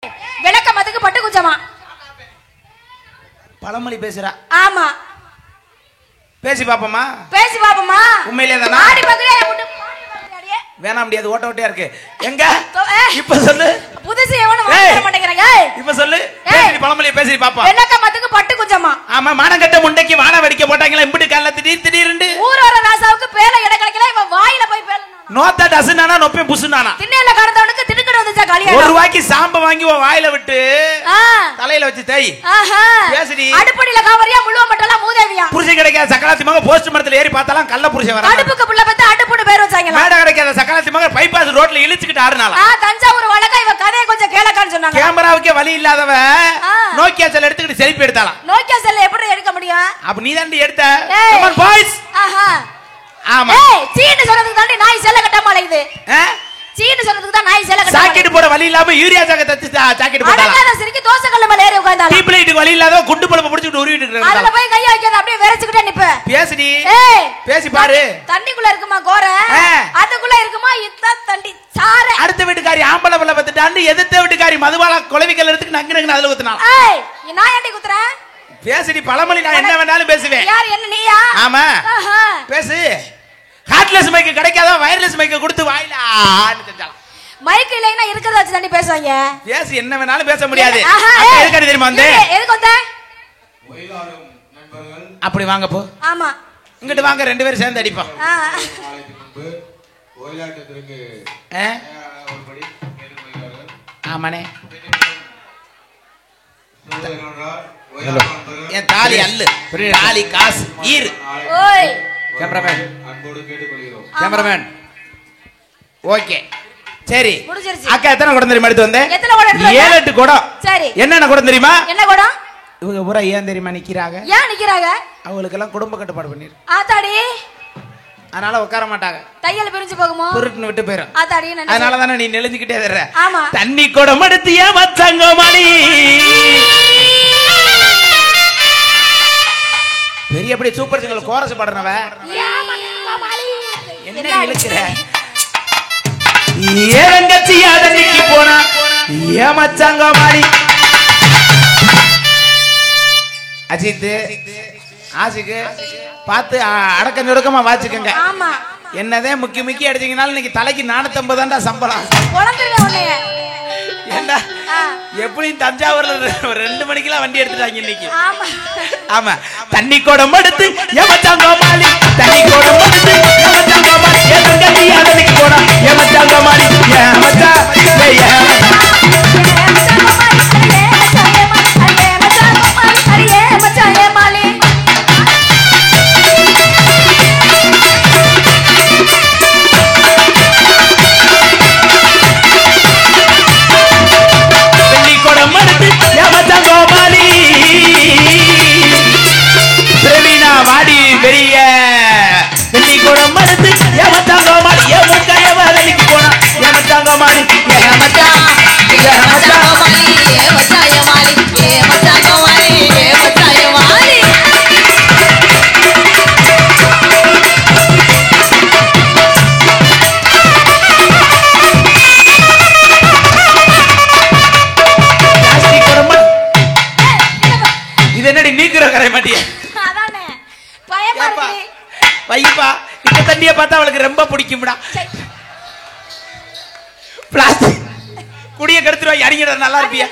விளக்க மதுக்கு பட்டு குஞ்சமா பழமொழி பேசுறா. ஆமா பேசி பாப்போமா? பேசி பாப்போமா? உண்மையிலே தானா? ஆடி பக்கல முட்டு வேணாம் முடியாது, ஓட்ட ஓட்டையா இருக்கு. எங்க இப்ப சொல்லு. புதுசு எவனும் வாங்க மாட்டேங்கறாங்க. இப்ப சொல்லு. பேசி பழமொழி பேசி பாப்போம். விளக்க மதுக்கு பட்டு குஞ்சமா. ஆமா, மானங்கட்ட முண்டைக்கு வான வெடிக்க போட்டாங்களா இம்புட்டு கால்ல திடீர் திடீர்னு. ஊரோர ராசாவுக்கு பேல இட கிடைக்கல, இவன் வாயில போய் பேலனா. நோத்தா டஸ்னானா நொப்பே புசுனானா. திண்ணையில கடந்தவனுக்கு திடுக்கட வந்துச்சா காலியா. ஒரு வாய்க்கு சாம்ப வாங்கி வாயில விட்டு தலையில வச்சு தேய். ஆஹா. பேசுடி. அடுப்படியில காவரியா முழுவ மட்டலாம் மூதேவியா. புருஷன் கிடைக்காத சக்கலாத்தி மக போஸ்ட் மரத்துல ஏறி பார்த்தாலாம் கள்ள புருஷன் வர. அடுப்புக்கு புள்ள பத்த அடுப்புன்னு பேர் வச்சாங்க. மேட கிடைக்காத சக்கலாத்தி மக பைபாஸ் ரோட்ல இழுச்சிட்டு ஆடுனால. தஞ்சாவூர் வழக்கா இவ கதையை கொஞ்சம் கேளக்கான்னு சொன்னாங்க. கேமராவுக்கே வழி இல்லாதவ நோக்கியா செல் எடுத்துக்கிட்டு செல்ஃபி எடுத்தாலாம். நோக்கியா செல்ல எப்படி எடுக்க முடியும்? அப்ப நீ தாண்டி எடுத்த. Come on boys. ஆஹா. ஆமா. ஏய் சீனு சொல்றதுக்கு தாண்டி நாய் செல்ல கட்டாம அலையுது. சீனு சொல்றதுக்கு தான் நாய் செல்ல கட்டாம. சாக்கெட் போட வழி இல்லாம யூரியா சாக்க தச்சு சாக்கெட் போடலாம். அடக்காத சிரிக்கி தோசை கல்ல மேல ஏறி உட்கார்ந்தால. டீப் லைட்டுக்கு வழி இல்லாத குண்டு பழப்ப புடிச்சிட்டு உருவிட்டு இருக்காங்க. அதுல போய் கைய வைக்காத அப்படியே வெறச்சிட்டே நிப்ப. பேசுடி. ஏய் பேசி பாரு. தண்ணிக்குள்ள இருக்குமா கோர? அதுக்குள்ள இருக்குமா இத்த தண்டி சாறு. அடுத்த வீட்டுக்காரி ஆம்பளை புள்ள பத்துட்டாண்டு எதிர்த்த வீட்டுக்காரி மதுபால கொலவிக்கல் எடுத்து நங்கு நங்கு அதுல ஊத்துனால. ஏய் நான் ஏண்டி குத்துறேன்? பேசுடி பழமொழி, நான் என்ன வேணாலும் பேசுவேன். யார் என்ன நீயா? ஆமா. பேசு. ஹார்ட்லெஸ் மைக் கிடைக்காத வயர்லெஸ் மைக் கொடுத்து வாயில ஆன்னு செஞ்சாலாம். மைக் இல்லைன்னா இருக்கறத வச்சு தாண்டி பேசுவாங்க. பேசி என்ன வேணாலும் பேச முடியாது. எதுக்கு தெரியுமா வந்து? எதுக்கு வந்த? ஒயிலாரும் நண்பர்கள் அப்படி வாங்க போ. ஆமா. இங்கிட்டு வாங்க, ரெண்டு பேரும் சேர்ந்து அடிப்போம். நாளைக்கு முன்பு ஒயிலாட்டத்திற்கு ஒருபடி கேட்டுக்கொள்கிறார்கள். ஆமாண்ணே. என் தாலி அல்லு, தாலி காசு ஈர். ஓய் கேமராமேன் அன்போடு கேட்டுக்கொள்கிறோம். கேமராமேன் ஓகே சரி. முடிஞ்சிருச்சு. அக்கா எத்தனை குடம் தெரியுமா எடுத்து வந்தேன்? எத்தனை குடம் எடுத்து வந்த? 7-8 குடம். சரி. என்னென்ன குடம் தெரியுமா? என்ன குடம்? இவங்க பூரா ஏன் தெரியுமா நிக்கிறாங்க? ஏன் நிக்கிறாங்க? அவங்களுக்கு எல்லாம் குடும்ப கட்டுப்பாடு பண்ணிரு. ஆத்தாடி. அதனால உட்கார மாட்டாங்க. தையல் பிரிஞ்சு போகுமோ? புருட்டுன்னு விட்டு போயிரும். ஆத்தாடி. அதனால தானே நீ நெளிஞ்சுக்கிட்டே வர்ற. ஆமா. தண்ணி குடம் எடுத்தியா மச்சாங்க மணி. பெரிய அப்படி சூப்பர் சிங்கர் கோரஸ் பாடுறவ என்ன இழுக்கிற? ஏரங்கச்சியா தண்ணிக்கு போனா ஏமச்சாங்க மாறி. அஜித் ஆசிக்கு பார்த்து அடக்க நுடக்கமா வாச்சுக்கங்க. ஆமா. என்னதே முக்கி முக்கி அடிச்சீங்கனாலும் இன்னைக்கு தலைக்கு 450 தான் சம்பளம். குழந்தைங்க ஒண்ணைய ஏண்டா எப்படியும் தஞ்சாவூர்ல 2 மணிக்கெல்லாம் வண்டி எடுத்துட்டாங்க இன்னைக்கு. ஆமா. ஆமா. தண்ணி குடம் எடுத்து ஏமச்சாங்க மாறி. தண்ணி குடம் எடுத்து ஏமச்சாங்க மாறி. ஏரங்கச்சியா தண்ணிக்கு போனா ஏமச்சாங்க மாறி. ஏமச்சா பார்த்தா அவளுக்கு ரொம்ப பிடிக்கும்டா. குடிய கெடுத்துருவா. இறங்கிட நல்லா இருப்பியா?